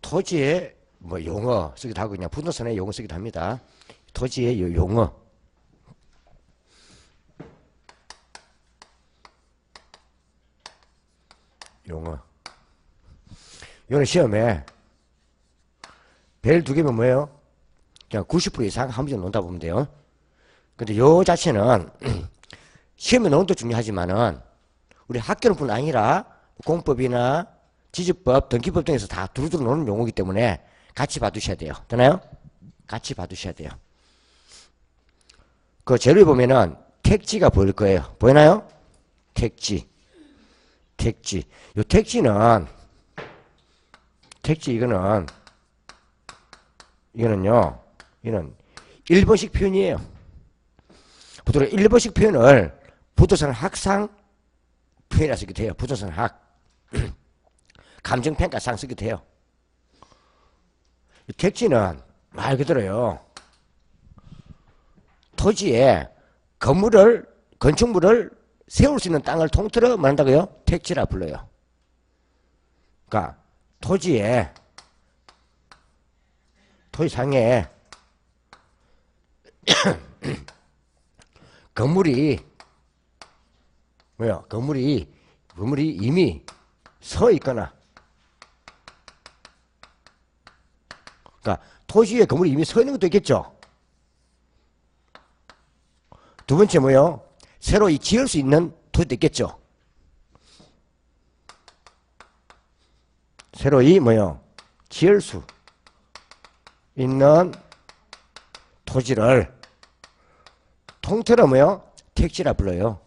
토지의 뭐 용어 쓰기도 하고 그냥 부동산의 용어 쓰기도 합니다. 토지의 용어. 이거는 시험에 벨 2개면 뭐예요? 그냥 90% 이상 한 문제 논다 보면 돼요. 근데 요 자체는 시험에 넣은 것도 중요하지만은 우리 학교뿐 아니라 공법이나 지적법, 등기법 등에서 다 두루두루 노는 용어이기 때문에 같이 봐두셔야 돼요. 되나요? 같이 봐두셔야 돼요. 그 재료에 보면은 택지가 보일 거예요. 보이나요? 택지. 요 택지는 이거는요. 이거는 일본식 표현이에요. 보통 일본식 표현을 부동산 학상 표현이라 쓰기도 해요. 부동산 학. 감정평가상 쓰기도 해요. 이 택지는 말 그대로요. 토지에 건축물을 세울 수 있는 땅을 통틀어 말한다고요? 택지라 불러요. 그러니까 토지상에 건물이 이미 서 있거나, 그러니까 토지에 건물이 이미 서 있는 것도 있겠죠. 두 번째 뭐요? 새로 지을 수 있는 토지도 있겠죠. 새로 지을 수 있는 토지를 통틀어 택지라 불러요.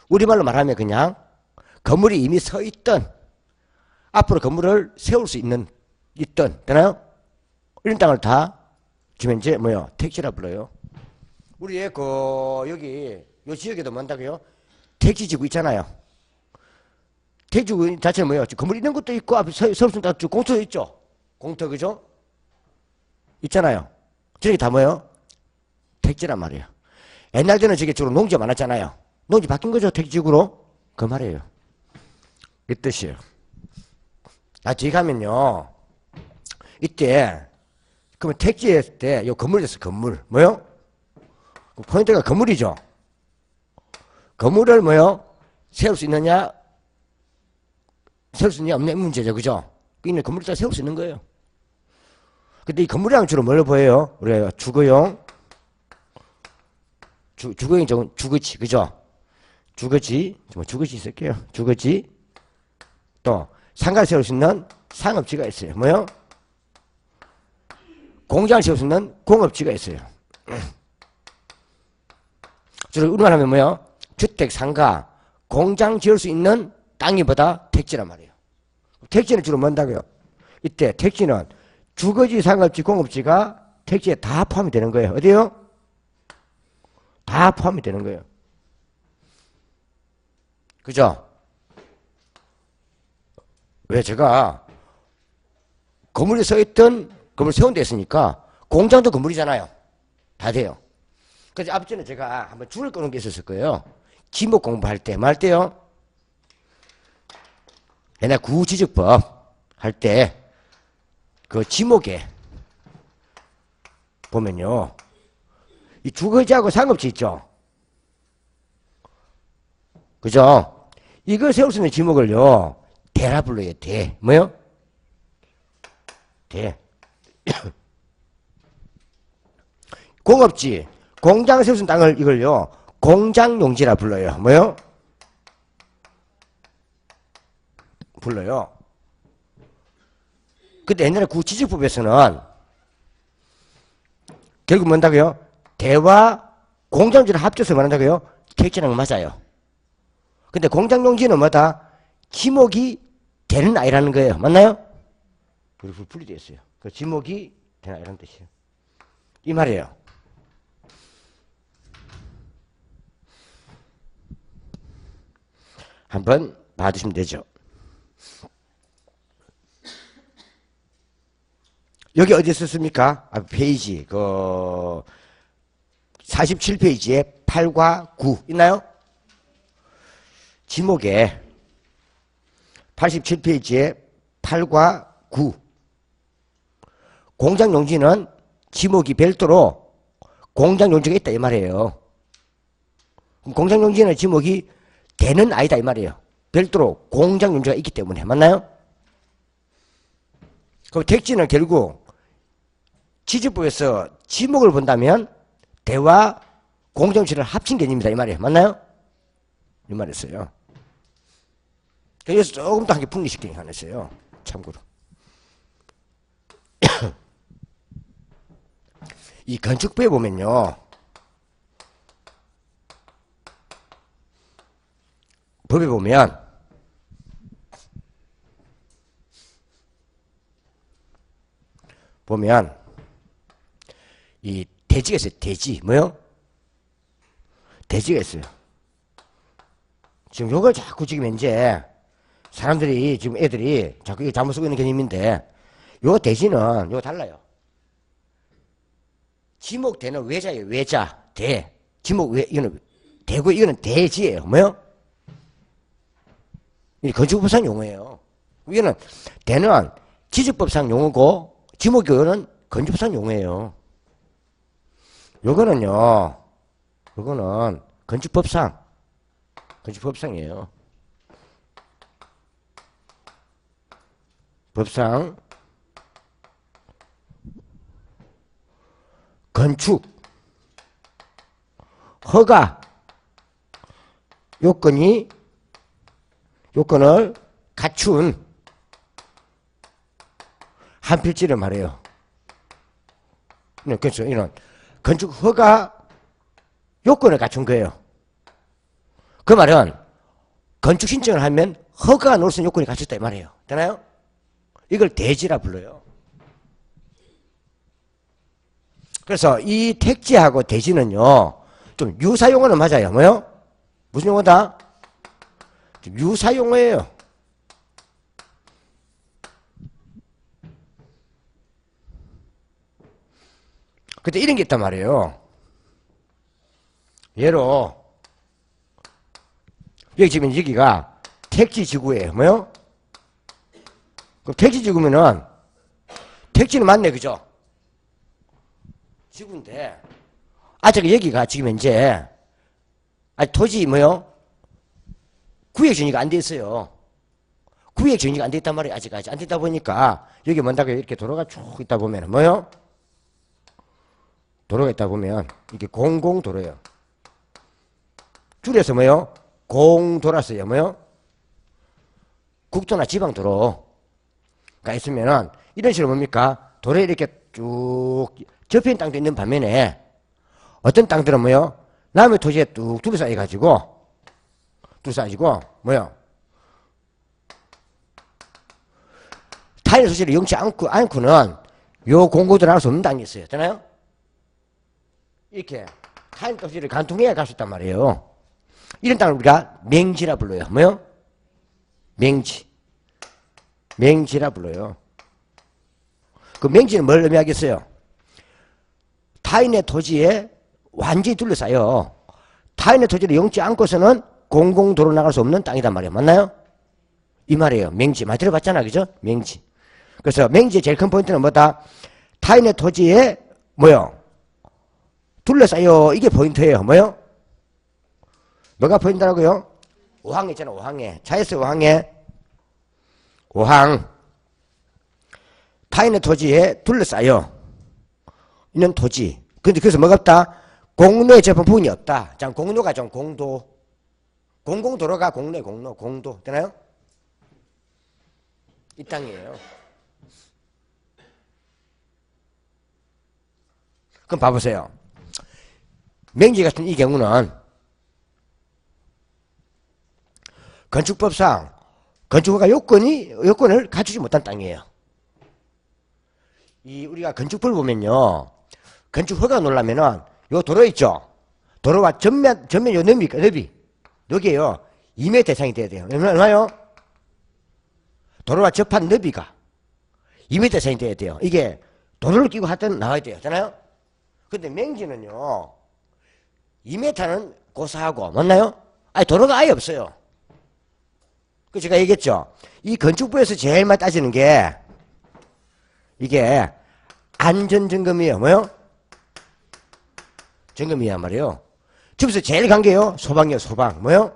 우리말로 말하면 그냥 건물이 이미 서 있던, 앞으로 건물을 세울 수 있던, 되나요? 이런 땅을 다 주면 이제 택지라 불러요. 우리의 여기 요 지역에도 뭔다고요? 택지지구 있잖아요. 택지지구 자체는 건물 있는 것도 있고 앞에 세울 수 있는 땅 공터도 있죠. 공터 그죠? 있잖아요. 저게 다 택지란 말이에요. 옛날에는 저게 주로 농지가 많았잖아요. 농지 바뀐 거죠, 택지지구로. 그 말이에요. 이 뜻이에요. 뒤에 가면요. 이때 그러면 택지했을 때 요 건물이 됐어. 건물. 포인트가 건물이죠. 건물을 세울 수 있느냐 없냐 문제죠. 그죠? 그러니까 건물을 다 세울 수 있는 거예요. 근데 이 건물이랑 주로 뭘 보여요? 우리가 주거용 주거지. 그죠? 주거지 쓸게요. 주거지. 또 상가를 세울 수 있는 상업지가 있어요. 공장을 세울 수 있는 공업지가 있어요. 주로 우리말 하면 주택, 상가, 공장 지을 수 있는 땅이보다 택지란 말이에요. 택지는 주로 뭔다고요? 이때 택지는 주거지, 상업지, 공업지가 택지에 다 포함이 되는 거예요. 어디요? 다 포함이 되는 거예요. 그죠? 왜 제가 건물에 써있던 건물 세운 데 있으니까 공장도 건물이잖아요. 다 돼요. 그래서 앞전에 제가 한번 줄을 끄는 게 있었을 거예요. 지목 공부할 때, 뭐 할 때요? 옛날 구지적법 할 때 그 지목에 보면요. 이 주거지하고 상업지 있죠? 그죠? 이걸 세울 수 있는 지목을요. 대라 불러요. 대. 대. 공업지. 공장 세울 수 있는 땅을 이걸요. 공장용지라 불러요. 불러요. 근데 옛날에 구지적법에서는 결국 뭔다고요? 대와 공장지를 합쳐서 말한다고요? 택지라는 거 맞아요. 근데 공장용지는 뭐다? 지목이 되는 아이라는 거예요. 맞나요? 그리고 분리되어 있어요. 그 지목이 되는 아이라는 뜻이에요. 이 말이에요. 한번 봐주시면 되죠. 여기 어디 썼습니까? 페이지 47페이지에 8과 9 있나요? 지목에 87페이지에 8과 구. 공장 용지는 지목이 별도로 공장 용지가 있다 이 말이에요. 공장 용지는 지목이 되는 아니다 이 말이에요. 별도로 공장 용지가 있기 때문에. 맞나요? 그럼 택지는 결국 지주법에서 지목을 본다면 대와 공장 용지를 합친 개념이다 이 말이에요. 맞나요? 이 말이었어요. 그래서 조금 더 한 개 분리시키긴 하냈어요. 참고로. 이 건축부에 보면요. 법에 보면 이 대지가 있어요. 대지. 뭐요? 대지가 있어요. 지금 요걸 자꾸 지금 이제 사람들이 지금 애들이 자꾸 이거 잘못 쓰고 있는 개념인데 요 대지는 요 달라요. 지목대는 외자예요. 외자. 대. 지목 외 이거는 대고 이거는 대지예요. 뭐요? 이 건축법상 용어예요. 이거는 대는 지주법상 용어고 지목교는 건축법상 용어예요. 요거는요. 요거는 건축법상이에요. 법상 건축 허가 요건을 갖춘 한 필지를 말해요. 그렇죠. 이런 건축 허가 요건을 갖춘 거예요. 그 말은 건축 신청을 하면 허가가 놓을 수 있는 요건이 갖췄다 이 말이에요. 되나요? 이걸 대지라 불러요. 그래서 이 택지하고 대지는요, 좀 유사용어는 맞아요. 뭐요? 무슨 용어다? 유사용어예요. 근데 이런 게 있단 말이에요. 예로, 여기 지금 여기가 택지지구예요. 뭐요? 그럼 택지지구면은, 택지는 맞네, 그죠? 지구인데, 아직 여기가 지금 현재, 아직 토지 뭐요? 구역 정리가 안 돼 있어요. 구역 정리가 안 돼 있단 말이에요. 아직 안 됐다 보니까, 여기 뭔다고 이렇게 도로가 쭉 있다 보면, 뭐요? 도로가 있다 보면, 이게 공공도로예요. 줄여서 뭐요? 공도라서요. 뭐요? 국도나 지방도로가 있으면은, 이런 식으로 뭡니까? 도로에 이렇게 쭉 접힌 땅도 있는 반면에, 어떤 땅들은 뭐요? 남의 토지에 뚝 둘러싸여가지고, 뭐요? 타인의 소지를 영치 않고는 요 공고도로 할 수 없는 땅이 있어요. 되나요? 이렇게 타인 토지를 간통해야 갈 수 있단 말이에요. 이런 땅을 우리가 맹지라 불러요. 뭐요? 맹지라 불러요. 그 맹지는 뭘 의미하겠어요? 타인의 토지에 완전히 둘러싸여 타인의 토지를 영치 않고서는 공공도로 나갈 수 없는 땅이란 말이에요. 맞나요? 이 말이에요. 맹지. 많이 들어봤잖아. 그죠? 맹지. 그래서 맹지의 제일 큰 포인트는 뭐다? 타인의 토지에 뭐요? 둘러싸여. 이게 포인트예요. 뭐요? 뭐가 포인트라고요? 5항 있잖아. 5항에. 차에서 5항에. 5항. 타인의 토지에 둘러싸여 있는 토지. 근데 그래서 뭐가 없다? 공로에 접한 부분이 없다. 자, 공로가 좀 공도. 공공도로가 공도. 되나요? 이 땅이에요. 그럼 봐보세요. 맹지 같은 이 경우는 건축법상 건축허가 요건을 갖추지 못한 땅이에요. 우리가 건축법을 보면요. 건축허가 놓으려면은 요 도로 있죠? 도로와 전면 요 너비. 여기에요. 2m 이상이 돼야 돼요. 얼마요? 도로와 접한 너비가 2m 이상이 돼야 돼요. 이게 도로를 끼고 하여튼 나와야 돼요. 잖아요? 근데 맹지는요. 2m는 고사하고, 맞나요? 아니, 도로가 아예 없어요. 그 제가 얘기했죠. 이 건축부에서 제일 많이 따지는 게 이게 안전점검이에요. 뭐요? 점검이란 말이에요. 집에서 제일 간 게요. 소방이에요. 소방. 뭐요?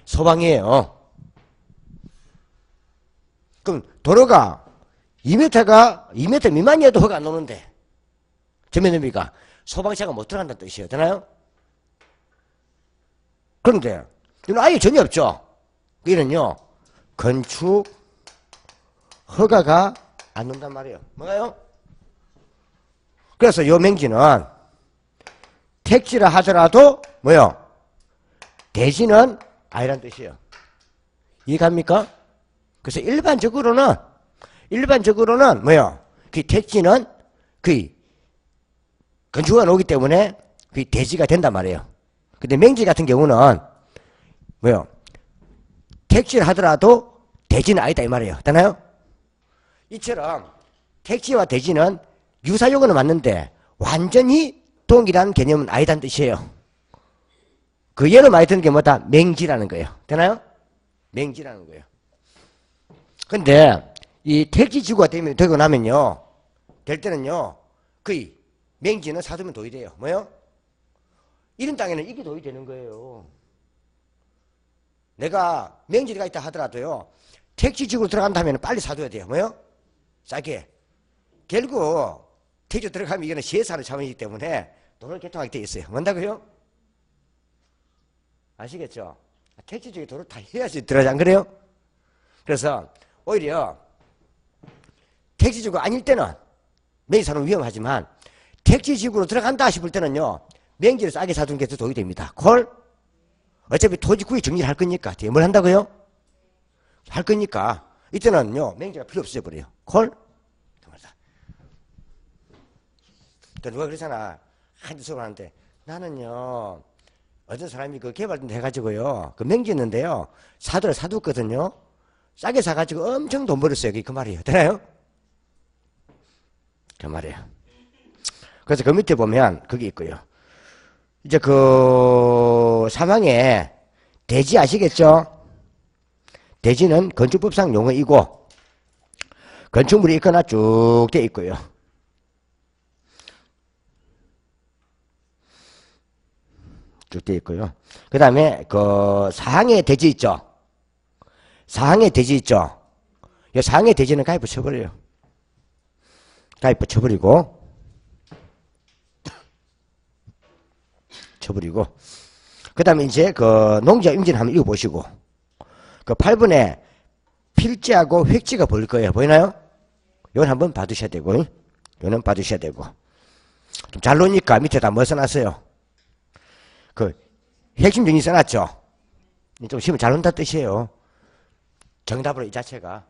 소방이에요. 그럼 도로가 2m 미만이어도 허가 안 오는데 전면흡입니까? 소방차가 못 들어간다는 뜻이에요. 되나요? 그런데 이건 아예 전혀 없죠. 이는요 건축 허가가 안 온단 말이에요. 뭐가요? 그래서 요 맹지는 택지라 하더라도 뭐요? 대지는 아니란 뜻이에요. 이해갑니까? 그래서 일반적으로는 뭐요? 그 택지는 그 건축허가 오기 때문에 그 대지가 된단 말이에요. 근데 맹지 같은 경우는 뭐요? 택지를 하더라도 대지는 아니다 이 말이에요. 되나요? 이처럼 택지와 대지는 유사용어는 맞는데 완전히 동일한 개념은 아니다는 뜻이에요. 그 예를 많이 듣는 게 뭐다? 맹지라는 거예요. 되나요? 맹지라는 거예요. 근데 이 택지지구가 되고 나면요. 될 때는요. 그 맹지는 사두면 도의돼요. 뭐요? 이런 땅에는 이게 도의되는 거예요. 내가 맹지가 있다 하더라도요. 택지지구로 들어간다면 빨리 사둬야 돼요. 뭐요? 싸게. 결국 택지 들어가면 이거는 시에사는 차원이기 때문에 도로를 개통하게 돼 있어요. 뭔다고요? 아시겠죠? 택지지구 도로 다 해야지 들어가지 안 그래요? 그래서 오히려 택지지구 아닐 때는 맹지 사는 위험하지만 택지지구로 들어간다 싶을 때는요. 맹지를 싸게 사두는 게 더 도움이 됩니다. 콜? 어차피 토지 구입 정리를 할 거니까 뒤에 뭘 한다고요? 할 거니까 이때는요. 맹지가 필요 없어져 버려요. 콜? 또 누가 그러잖아. 한두 소리 하는데 나는요. 어떤 사람이 그 개발된 데 해가지고요. 그 맹지 있는데요. 사뒀거든요. 싸게 사가지고 엄청 돈 벌었어요. 그 말이에요. 되나요? 그 말이에요. 그래서 그 밑에 보면 그게 있고요. 이제 그 사망에 대지 아시겠죠? 대지는 건축법상 용어이고 건축물이 있거나 쭉 돼 있고요. 쭉 돼 있고요. 그 다음에 그 사항의 대지 있죠? 사항의 대지 있죠? 이 사항의 대지는 가입부 쳐버려요. 가입부 쳐버리고 그 다음에 이제 그 농지와 임진 한번 읽어보시고 그 8번에 필지하고 획지가 보일 거예요. 보이나요? 이건 한번 봐두셔야 되고 이거는 봐두셔야 되고 좀 잘 노니까 밑에다 뭐 써놨어요? 그 핵심 정의 써놨죠? 좀 시험 잘 논다 뜻이에요. 정답으로 이 자체가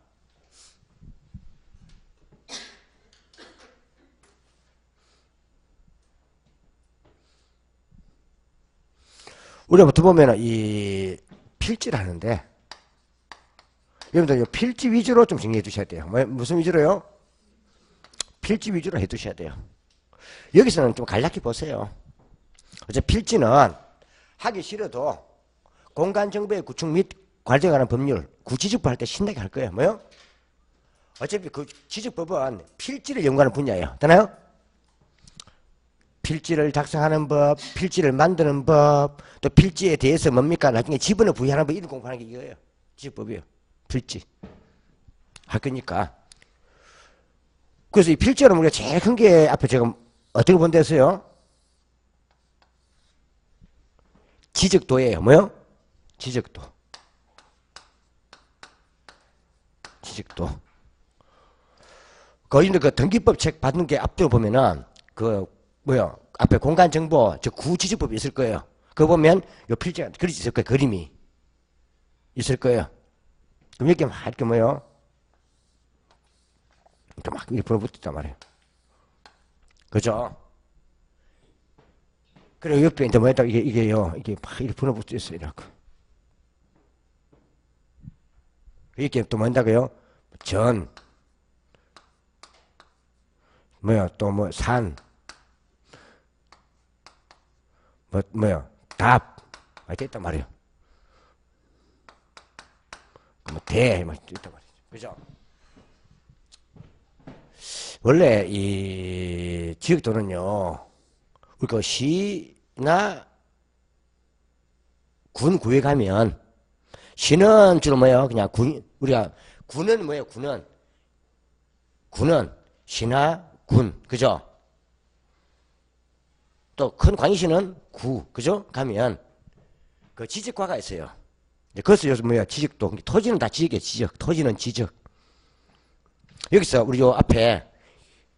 우리가 부터 보면은 이 필지를 하는데 여러분들 필지 위주로 좀 정리해 두셔야 돼요. 무슨 위주로요? 필지 위주로 해 두셔야 돼요. 여기서는 좀 간략히 보세요. 어차피 필지는 하기 싫어도 공간정보의 구축 및 관리에 관한 법률 구지적법 할 때 신나게 할 거예요. 뭐요? 어차피 그 지적법은 필지를 연구하는 분야예요. 되나요? 필지를 작성하는 법, 필지를 만드는 법, 또 필지에 대해서 뭡니까? 나중에 지분을 부여하는 법, 이런 공부하는 게 이거예요. 지적법이에요. 필지. 할 거니까. 그래서 이 필지는 우리가 제일 큰 게 앞에 제가 어떻게 본댔어요? 지적도예요. 뭐요? 지적도. 거기는 그 등기법 책 받는 게 앞쪽에 보면은 그 뭐요? 앞에 공간 정보 저 구지적법이 있을 거예요. 그거 보면 요 필지가 그리 있을 거예요. 그림이 있을 거예요. 그럼 이렇게 막 이렇게 뭐요? 이렇게 막 이렇게 불어붙었단 말이에요. 그죠? 그리고 옆에 이제 뭐였다 이게요. 이게 막 이렇게 불어붙어 있어요. 이렇게. 이렇게 또 뭔다고요? 전 뭐야 또 뭐 산 뭐야 답 이렇게 있단 말이에요. 뭐 대 막 있단 말이죠. 그죠? 원래 이 지역도는요, 우리가 시나 군 구에 가면, 시는 주로 뭐예요? 그냥 우리가, 군은 뭐예요? 군은 시나 군, 그죠? 또 큰 광역시는 구, 그죠? 가면 그 지적과가 있어요. 그래서 요즘 뭐야? 지적도. 토지는 다 지적이에요, 지적. 토지는 지적. 여기서 우리 요 앞에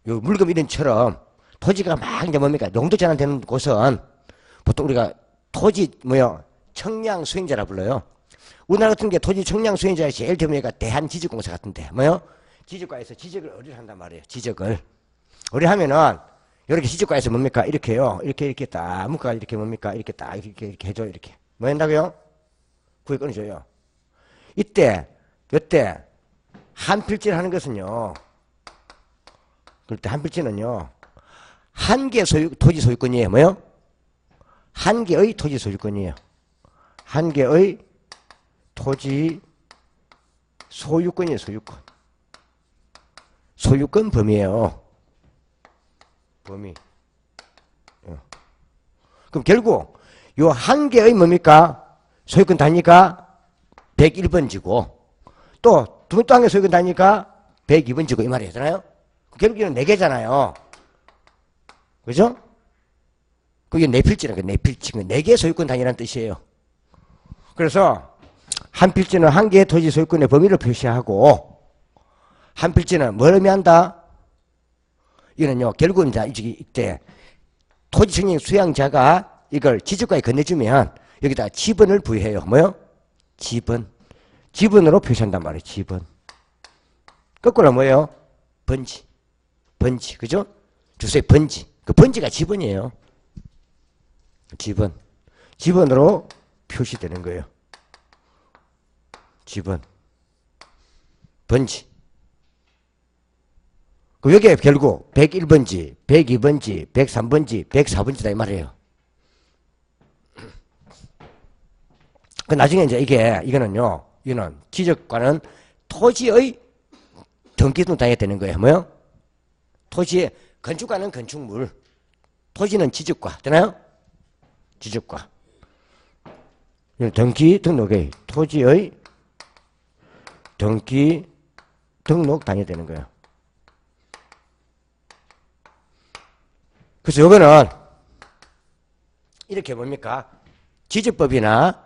요 물금 이런처럼 토지가 막 이제 뭡니까? 용도 전환되는 곳은 보통 우리가 토지 뭐야? 청량 수행자라 불러요. 우리나라 같은 게 토지 청량 수행자의 제일 대표가 대한지적공사 같은데 뭐요? 지적과에서 지적을 의뢰한단 말이에요. 지적을 의뢰하면은 이렇게 지적과에서 뭡니까? 이렇게요. 이렇게 딱 묶어 이렇게 뭡니까? 이렇게 딱 이렇게 해줘 이렇게. 뭐 한다고요? 구에 끊어줘요. 이때 한필지를 하는 것은요. 그럴 때 한필지는요. 한 개 토지 소유권이에요. 뭐요? 한 개의 토지 소유권이에요. 한 개의 토지 소유권이에요. 소유권 범위예요. 범위. 그럼 결국 요 한 개의 뭡니까? 소유권 단위가 101번지고 또 두 땅의 소유권 단위가 102번지고 이 말이잖아요. 결국 이는 4개잖아요. 그죠? 그게 내필지라는 거예요. 내필지. 4개의 소유권 단위라는 뜻이에요. 그래서 한 필지는 한 개의 토지 소유권의 범위를 표시하고 한 필지는 뭘 의미한다? 이거는요. 결국은 이때 토지 청약 수양자가 이걸 지적과에 건네주면 여기다 지번을 부여해요. 뭐요? 지번으로 표시한단 말이에요. 지번. 거꾸로 뭐예요? 번지. 그죠? 주소의 번지. 그 번지가 지번이에요. 지번으로 표시되는 거예요. 지번. 번지. 그 여기에 결국 101번지, 102번지, 103번지, 104번지다 이 말이에요. 그 나중에 이제 이거는 지적과는 토지의 등기도 당해야 되는 거예요. 뭐요? 토지의 건축과는 건축물, 토지는 지적과, 되나요? 지적과. 등기 등록에 토지의 등기 등록 당해야 되는 거예요. 그래서 요거는 이렇게 뭡니까? 지적법이나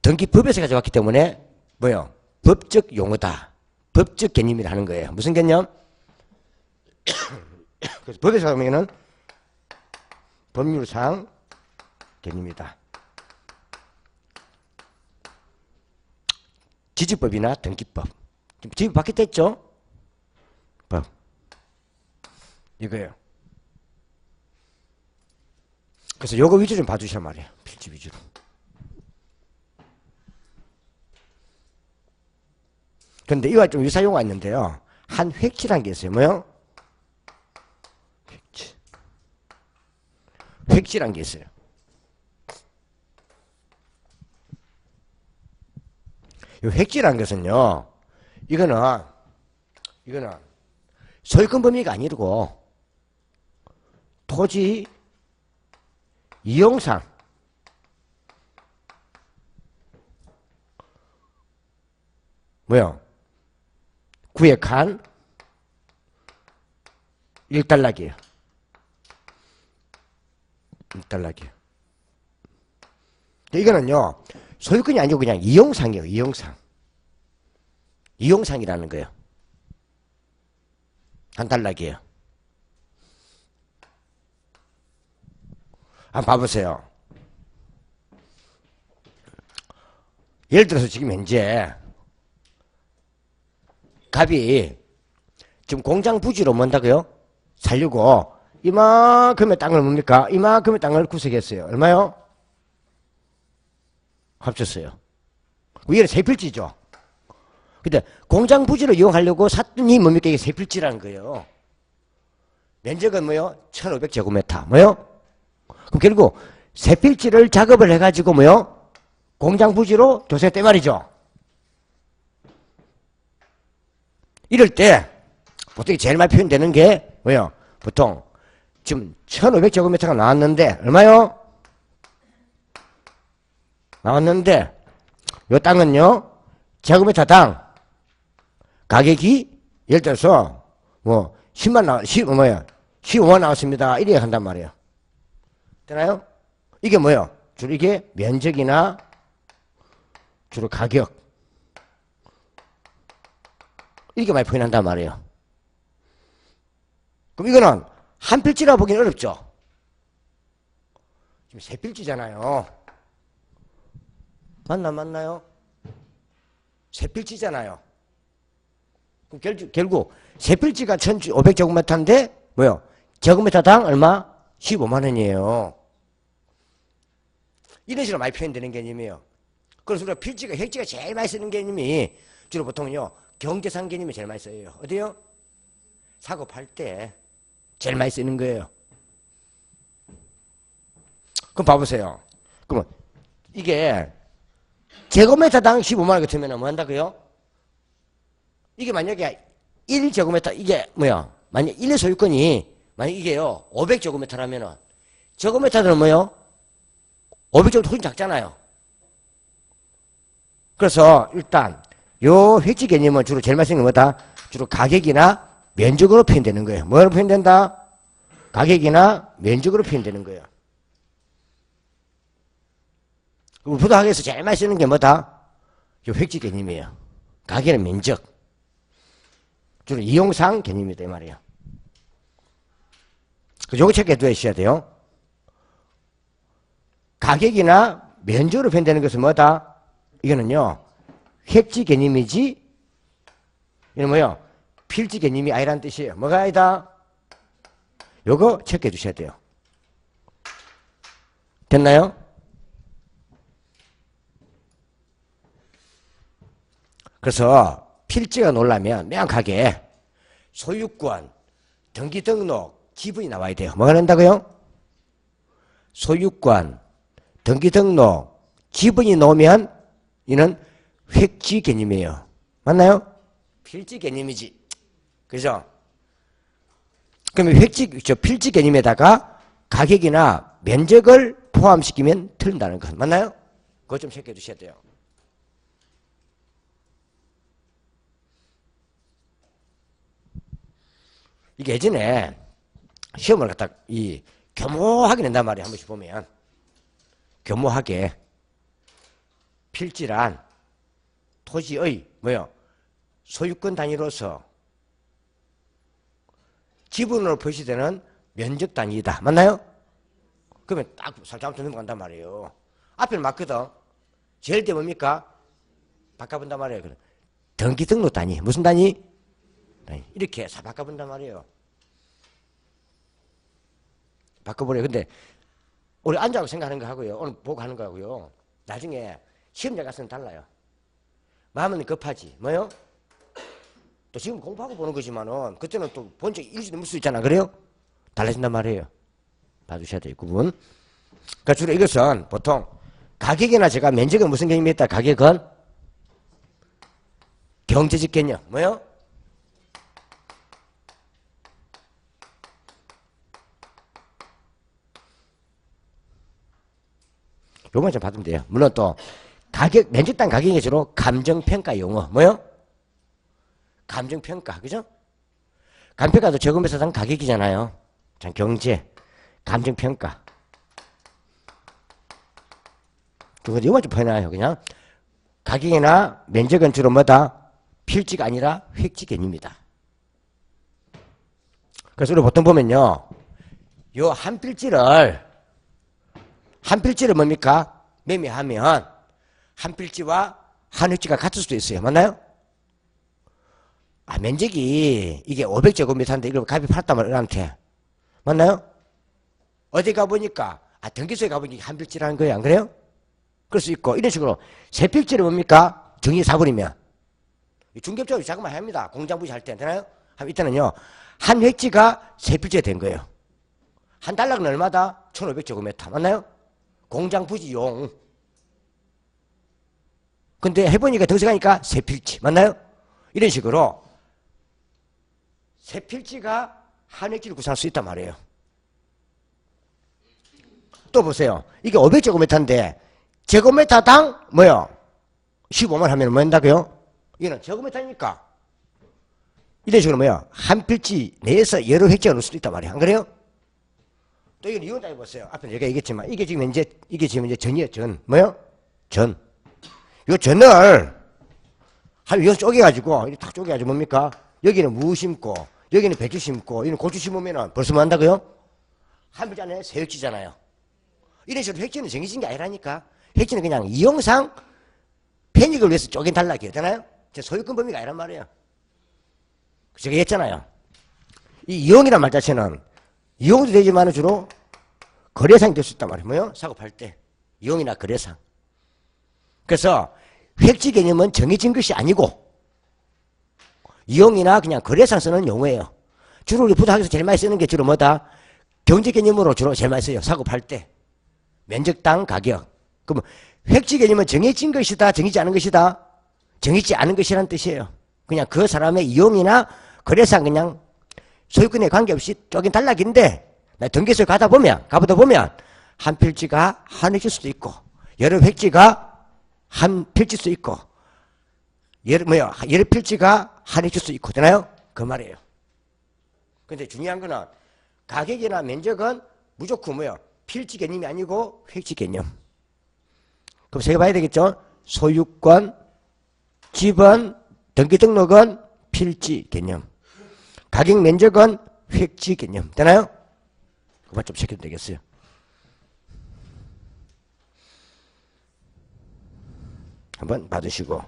등기법에서 가져왔기 때문에 뭐요? 법적 용어다. 법적 개념이라 하는 거예요. 무슨 개념? 그래서 법에서 가면은 법률상 개념이다. 지적법이나 등기법. 지금 바뀌었죠? 법. 이거예요. 그래서 요거 위주 좀 봐주시란 말이에요. 필지 위주로. 근데 이와 좀 유사용어가 있는데요. 한 획지라는 게 있어요. 뭐요? 획지라는 게 있어요. 이 획지라는 것은요. 이거는 소유권 범위가 아니고 토지 이용상 뭐요? 구획한 일단락이에요. 일단락이에요. 이거는요, 소유권이 아니고 그냥 이용상이에요, 이용상. 이용상이라는 거예요. 한 단락이에요. 한번 봐보세요. 예를 들어서 지금 현재 갑이 지금 공장 부지로 뭔다고요? 살려고 이만큼의 땅을 뭡니까? 이만큼의 땅을 구색했어요. 얼마요? 합쳤어요. 위에 세 필지죠. 근데 공장 부지를 이용하려고 샀더니 뭡니까? 이게 세 필지라는 거예요. 면적은 뭐요? 1500제곱미터. 뭐요? 그럼 결국 세 필지를 작업을 해가지고 뭐요? 공장 부지로 조세했단 말이죠. 이럴 때 보통 제일 많이 표현되는 게 뭐요? 보통 지금 1500제곱미터가 나왔는데 얼마요? 나왔는데 요 땅은요 제곱미터당 가격이 예를 들어서 뭐 10만 나와 15만 나왔습니다. 이래야 한단 말이에요. 되나요? 이게 뭐예요? 주로 이게 면적이나 주로 가격 이렇게 많이 표현한단 말이에요. 그럼 이거는 한 필지라 보기는 어렵죠. 지금 세 필지잖아요. 맞나요? 세 필지잖아요. 그럼 결국 세 필지가 1500제곱미터인데 뭐요? 제곱미터당 얼마? 15만 원이에요. 이런 식으로 많이 표현되는 개념이에요. 그래서 우리가 필지가 획지가 제일 많이 쓰는 개념이 주로 보통은요 경제상 개념이 제일 많이 써요. 어디요? 사고 팔 때 제일 많이 쓰는 거예요. 그럼 봐보세요. 그러면 이게 제곱미터당 15만 원 같으면 뭐 한다고요? 이게 만약에 1제곱미터 이게 뭐야? 만약 1의 소유권이 만약 이게요 500제곱미터라면은 제곱미터는 뭐요? 500제곱미터 훨씬 작잖아요. 그래서 일단 요 획지 개념은 주로 제일 많이 쓰는 게 뭐다? 주로 가격이나 면적으로 표현되는 거예요. 뭐로 표현된다? 가격이나 면적으로 표현되는 거예요. 부도학에서 제일 많이 쓰는 게 뭐다? 요 획지 개념이에요. 가격이나 면적. 주로 이용상 개념이다 이 말이에요. 그래서 요거 체크해 두셔야 돼요. 가격이나 면적으로 표현되는 것은 뭐다? 이거는요 획지 개념이지 이건 뭐요? 필지 개념이 아니라는 뜻이에요. 뭐가 아니다? 요거 체크해 두셔야 돼요. 됐나요? 그래서 필지가 놀라면 명확하게 소유권, 등기등록, 지분이 나와야 돼요. 뭐가 된다고요? 소유권, 등기등록, 지분이 나오면 이는 획지 개념이에요. 맞나요? 필지 개념이지. 그죠? 그러면 필지 개념에다가 가격이나 면적을 포함시키면 틀린다는 것. 맞나요? 그거 좀 체크해 주셔야 돼요. 이게 예전에 시험을 갖다 교모하게 낸단 말이에요. 한 번씩 보면. 교모하게. 필지란 토지의 소유권 단위로서 지분으로 표시되는 면적 단위이다. 맞나요? 그러면 딱 살짝 넘어간단 말이에요. 앞에는 맞거든. 제일 때 뭡니까? 바꿔본단 말이에요. 등기등록 단위. 무슨 단위? 이렇게 다 바꿔본단 말이에요. 바꿔버려요. 근데 우리 앉아서 생각하는 거 하고요. 오늘 보고 하는 거 하고요. 나중에 시험장 가서는 달라요. 마음은 급하지. 뭐요? 또 지금 공부하고 보는 거지만은 그때는 또 본 적이 일주일 넘을 수 있잖아. 그래요? 달라진단 말이에요. 봐주셔야 돼요. 구분. 그러니까 주로 이것은 보통 가격이나 제가 면적은 무슨 개념이 있다? 가격은 경제적 개념. 뭐요? 요건 좀 받으면 돼요. 물론 또 가격, 면적당 가격이 주로 감정평가 용어. 뭐요? 감정평가. 그죠? 감평가도 제곱미터당 가격이잖아요. 참 경제, 감정평가. 그거 요건 좀 표현해요. 그냥 가격이나 면적은 주로 뭐다? 필지가 아니라 획지 개념이다. 그래서 우리 보통 보면요. 요 한 필지를 뭡니까? 매매하면 한 필지와 한 획지가 같을 수도 있어요. 맞나요? 면적이 이게 500제곱미터인데 이걸 값이 팔았단 말이에요. 한테. 맞나요? 어디 가보니까 등기소에 가보니까 한 필지라는 거예요. 안 그래요? 그럴 수 있고 이런 식으로 세 필지를 뭡니까? 정의 4번이면 중개업적으로 자꾸만 합니다. 공장부지 할 때. 되나요? 이때는요. 한 획지가 세 필지가 된 거예요. 한 달러는 얼마다? 1500제곱미터. 맞나요? 공장 부지용. 근데 해보니까 더 들어가니까 세 필지. 맞나요? 이런 식으로 세 필지가 한 획지를 구성할 수 있단 말이에요. 또 보세요. 이게 500제곱미터인데 제곱미터당 뭐요? 15만 하면 뭐 한다고요? 이거는 제곱미터니까 이런 식으로 뭐요? 한 필지 내에서 여러 획지가 넣을 수도 있단 말이에요. 안 그래요? 또 이건 이건 다 해보세요. 앞에 제가 얘기했지만 이게 지금 이제 전이에요. 전 뭐요? 전. 이 전을 한 이거 쪼개가지고 이렇게 탁 쪼개가지고 뭡니까? 여기는 무 심고 여기는 배추 심고 여기는 고추 심으면은 벌써 뭐 한다고요? 한 필지 안에 세 획지잖아요. 이런 식으로 획지는 정해진 게 아니라니까. 획지는 그냥 이용상 편익을 위해서 쪼갠 단락이 되잖아요. 제 소유권 범위가 아니란 말이에요. 제가 얘기했잖아요. 이 이용이란 말 자체는 이용도 되지만 주로 거래상이 될 수 있단 말이에요. 뭐요? 사고 팔 때. 이용이나 거래상. 그래서 획지 개념은 정해진 것이 아니고 이용이나 그냥 거래상 쓰는 용어예요. 주로 우리 부도학에서 제일 많이 쓰는 게 주로 뭐다? 경제 개념으로 주로 제일 많이 써요. 사고 팔 때. 면적당 가격. 그럼 획지 개념은 정해진 것이다, 정해지지 않은 것이다? 정해지지 않은 것이라는 뜻이에요. 그냥 그 사람의 이용이나 거래상 그냥 소유권에 관계없이 쪼긴 단락인데 등기소에 가보다 보면 한 필지가 한 획지일 수도 있고 여러 획지가 한 필지일 수도 있고 여러 필지가 한 획지일 수도 있고 되나요? 그 말이에요. 근데 중요한 거는 가격이나 면적은 무조건 뭐요? 필지 개념이 아니고 획지 개념. 그럼 제가 봐야 되겠죠? 소유권, 지분, 등기 등록은 필지 개념. 가격 면적은 획지 개념. 되나요? 그만 좀 체크도 되겠어요. 한번 받으시고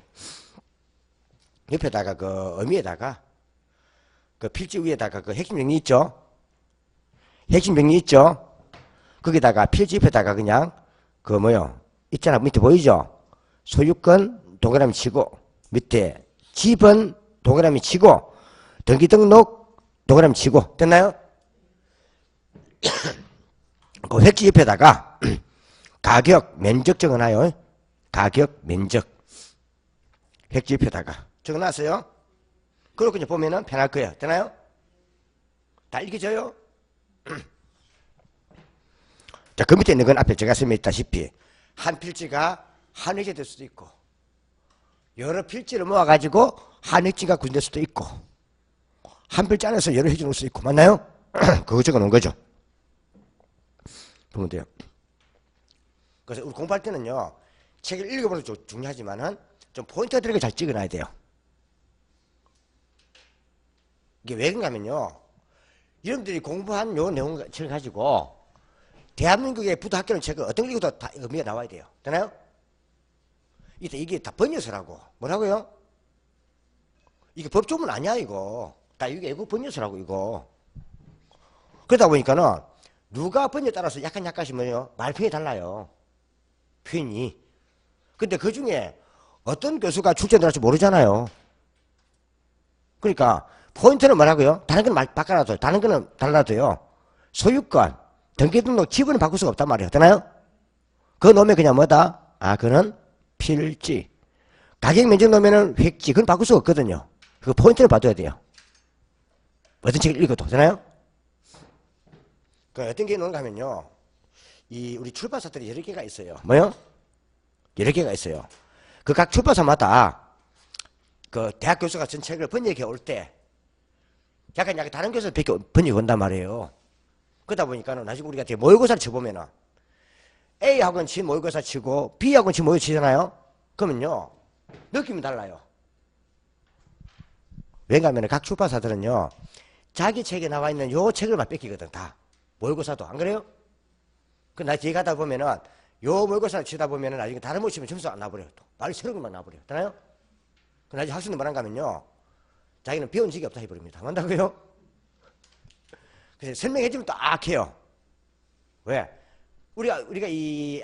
옆에다가 그 의미에다가 그 필지 위에다가 그 핵심 정리 있죠? 핵심 정리 있죠? 거기다가 필지 옆에다가 그냥 그 뭐요? 있잖아. 밑에 보이죠? 소유권 동그라미 치고 밑에 지분 동그라미 치고 등기 등록 동그라미 치고 됐나요? 그 획지 옆에다가 가격 면적 적어놔요. 가격 면적 획지 옆에다가 적어놨어요. 그렇게 이제 보면은 편할 거예요. 되나요? 다 읽혀져요? 자, 그 밑에 있는 건 앞에 제가 설명했다시피 한 필지가 한 획지 될 수도 있고 여러 필지를 모아가지고 한 획지가 구성될 수도 있고 한 필지 안에서 여러 획지를 놓을 수 있고 맞나요? 그거 적어놓은 거죠. 보면 돼요. 그래서 우리 공부할 때는요 책을 읽어보는 것도 중요하지만은 좀 포인트가 들어가게 잘 찍어놔야 돼요. 이게 왜 그런가면요 여러분들이 공부한 요 내용을 가지고 대한민국의 부도학교는 책을 어떤 걸 읽어도 다 의미가 나와야 돼요. 되나요? 이게 다 번역서라고. 뭐라고요? 이게 법조문 아니야 이거. 다 이게 외국 번역서라고 이거. 그러다 보니까는 누가 번역에 따라서 약간씩 뭐예요? 말표현이 달라요. 표현이. 근데 그 중에 어떤 교수가 출제를 할지 모르잖아요. 그러니까 포인트는 뭐라고요? 다른 건 바꿔놔둬요. 다른 거는 달라도요. 소유권, 등기등록, 지분은 바꿀 수가 없단 말이에요. 되나요? 그거 놓으면 그냥 뭐다? 아, 그는 필지. 가격 면적 놓으면은 획지. 그건 바꿀 수가 없거든요. 그 포인트를 봐둬야 돼요. 어떤 책을 읽어도. 되나요? 그 어떤 게 놓는가 하면요. 우리 출판사들이 여러 개가 있어요. 뭐요? 여러 개가 있어요. 그 각 출판사마다 그 대학 교수가 전 책을 번역해 올 때 약간 다른 교수를 번역해 온단 말이에요. 그러다 보니까는 나중에 우리가 모의고사를 쳐보면은 A학원 치 모의고사 치고 B학원 치 모의고사 치잖아요. 그러면요. 느낌이 달라요. 왜냐 하면 각 출판사들은요. 자기 책에 나와 있는 요 책을만 뺏기거든 다. 모의고사도 안 그래요? 그 나중에 가다 보면은 요 모의고사를 치다 보면은 나중에 다른 모 치면 점수가 안 나버려요. 또 빨리 새로운 것만 나버려요. 되나요? 그 나중에 학생들 뭐란가 하면요. 자기는 배운 적이 없다 해버립니다. 한다고요? 그래서 설명해주면 또 악해요. 왜? 우리가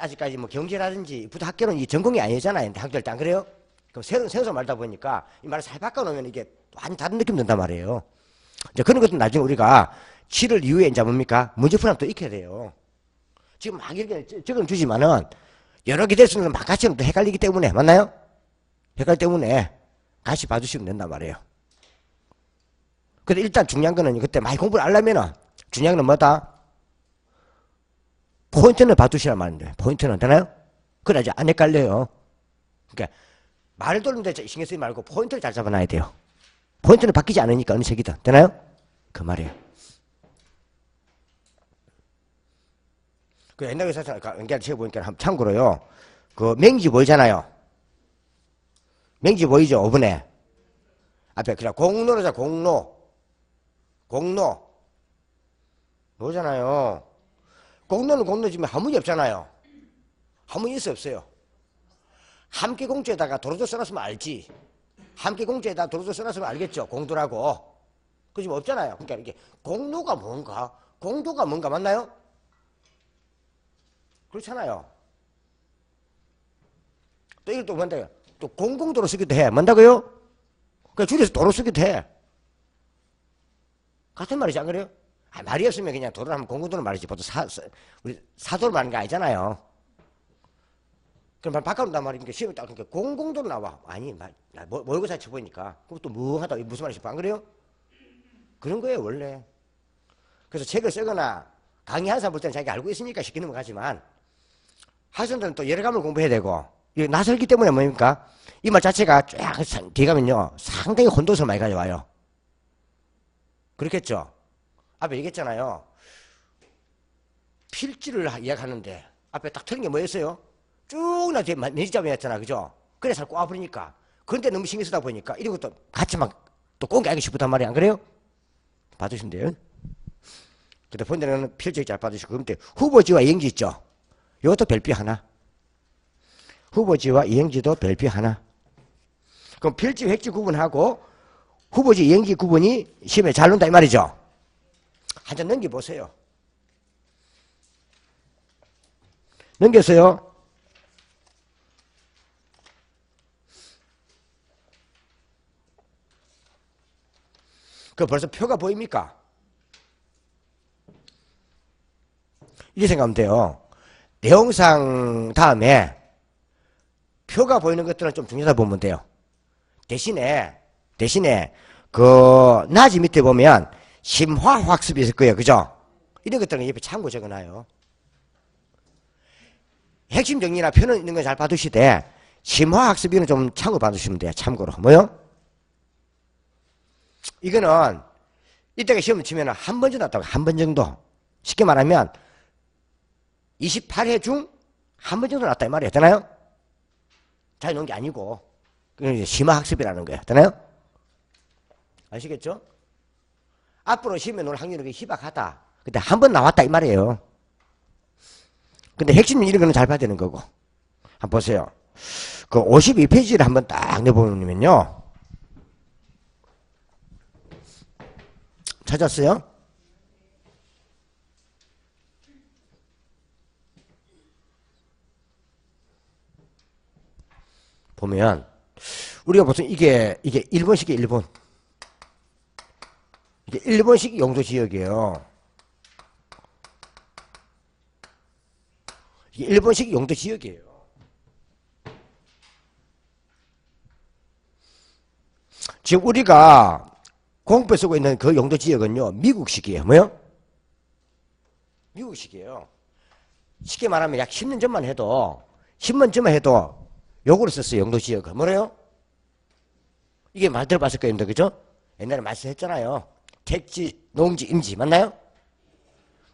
아직까지 뭐 경제라든지 부도학교는 이 전공이 아니잖아요. 학교할 때 안 그래요? 그럼 새로서 말다 보니까 이 말을 잘 바꿔놓으면 이게 완전 다른 느낌 든단 말이에요. 이제 그런 것도 나중에 우리가 7월 이후에 이제 뭡니까? 문제풀이하면 또 익혀야 돼요. 지금 막 이렇게 적어주지만은 여러 개 될 수는 막 같이 또 헷갈리기 때문에 맞나요? 헷갈리기 때문에 같이 봐주시면 된단 말이에요. 근데 일단 중요한 거는 그때 많이 공부를 하려면은 중요한 건 뭐다? 포인트는 봐두시란 말인데, 포인트는 되나요? 그래야지 안 헷갈려요. 그러니까 말을 돌리는데 신경 쓰지 말고 포인트를 잘 잡아놔야 돼요. 포인트는 바뀌지 않으니까 어느 색이든. 되나요? 그 말이에요. 그 옛날 의사상 연기할 책 보니까 참고로요. 그 맹지 보이잖아요. 맹지 보이죠? 5분에. 앞에 그냥 공로로자 공로. 공로. 뭐잖아요. 공로는 공로지만 한문이 없잖아요. 한문이 있어 없어요? 함께 공주에다가 도로도 써놨으면 알지. 함께 공주에다 도로도 써놨으면 알겠죠. 공도라고. 그 지금 없잖아요. 그러니까 이게 공로가 뭔가, 공도가 뭔가 맞나요? 그렇잖아요. 또 이걸 또 뭔데요? 또 공공도로 쓰기도 해. 뭔다고요? 그러니까 줄여서 도로 쓰기도 해. 같은 말이지 안 그래요? 아, 말이 없으면 그냥 도로 하면 공공도로 말이지. 보통 우리 사도로 말하는 거 아니잖아요. 그럼 바깥으로 나 말이니까 시험에 딱 그러니까 공공도로 나와. 아니, 모의고사 쳐보니까. 그럼 또 뭐하다 무슨 말이지? 안 그래요? 그런 거예요 원래. 그래서 책을 쓰거나 강의하는 사람 볼 때는 자기가 알고 있으니까 쉽게 넘어가지만 학생들은 또 여러 과목을 공부해야 되고 나설기 때문에 뭡니까? 이 말 자체가 쫙 뒤에 가면요 상당히 혼돈을 많이 가져와요. 그렇겠죠? 앞에 얘기했잖아요. 필지를 이야기하는데 앞에 딱 틀린 게 뭐였어요? 쭉 나 뒤에 내지잡이었잖아. 그죠? 그래 잘 꼬아버리니까. 그런데 너무 신경 쓰다 보니까 이런 것도 같이 막 또 꽁게 알기 싶단 말이야. 안 그래요? 봐주시면 돼요. 그때 본인은 필지 잘 봐주시고 그런데 후보지와 이행지 있죠? 이것도 별표 하나. 후보지와 이행지도 별표 하나. 그럼 필지 획지 구분하고 후보지 이행지 구분이 시험에 잘 논다 이 말이죠. 한 장 넘겨보세요. 넘겼어요. 그 벌써 표가 보입니까? 이렇게 생각하면 돼요. 내용상 다음에 표가 보이는 것들은 좀 중요하다 보면 돼요. 대신에 그 나지 밑에 보면 심화학습이 있을 거예요. 그죠? 이런 것들은 옆에 참고 적어놔요. 핵심 정리나 표는 있는 거 잘 봐두시되 심화학습이는 좀 참고 봐두시면 돼요. 참고로. 뭐요? 이거는 이때가 시험 치면 한 번 정도 났다고. 한 번 정도. 쉽게 말하면 28회 중 한 번 정도 났다 이 말이에요. 되나요? 잘 놓은 게 아니고 그게 심화학습이라는 거예요. 되나요? 아시겠죠? 앞으로 시험에 놓을 확률이 희박하다. 근데 한 번 나왔다 이 말이에요. 근데 핵심 이런 거는 잘 봐야 되는 거고. 한번 보세요. 그 52페이지를 한번 딱 내보면요. 찾았어요? 보면 우리가 무슨 이게 일본식이 일본. 이게 일본식 용도 지역이에요. 이게 일본식 용도 지역이에요. 지금 우리가 공부에 쓰고 있는 그 용도 지역은요, 미국식이에요. 뭐요? 미국식이에요. 쉽게 말하면 약 10년 전만 해도, 10년 전만 해도 요거를 썼어요, 용도 지역을. 뭐래요? 이게 말 들어봤을 거예요, 그죠? 옛날에 말씀했잖아요. 택지, 농지, 임지. 맞나요?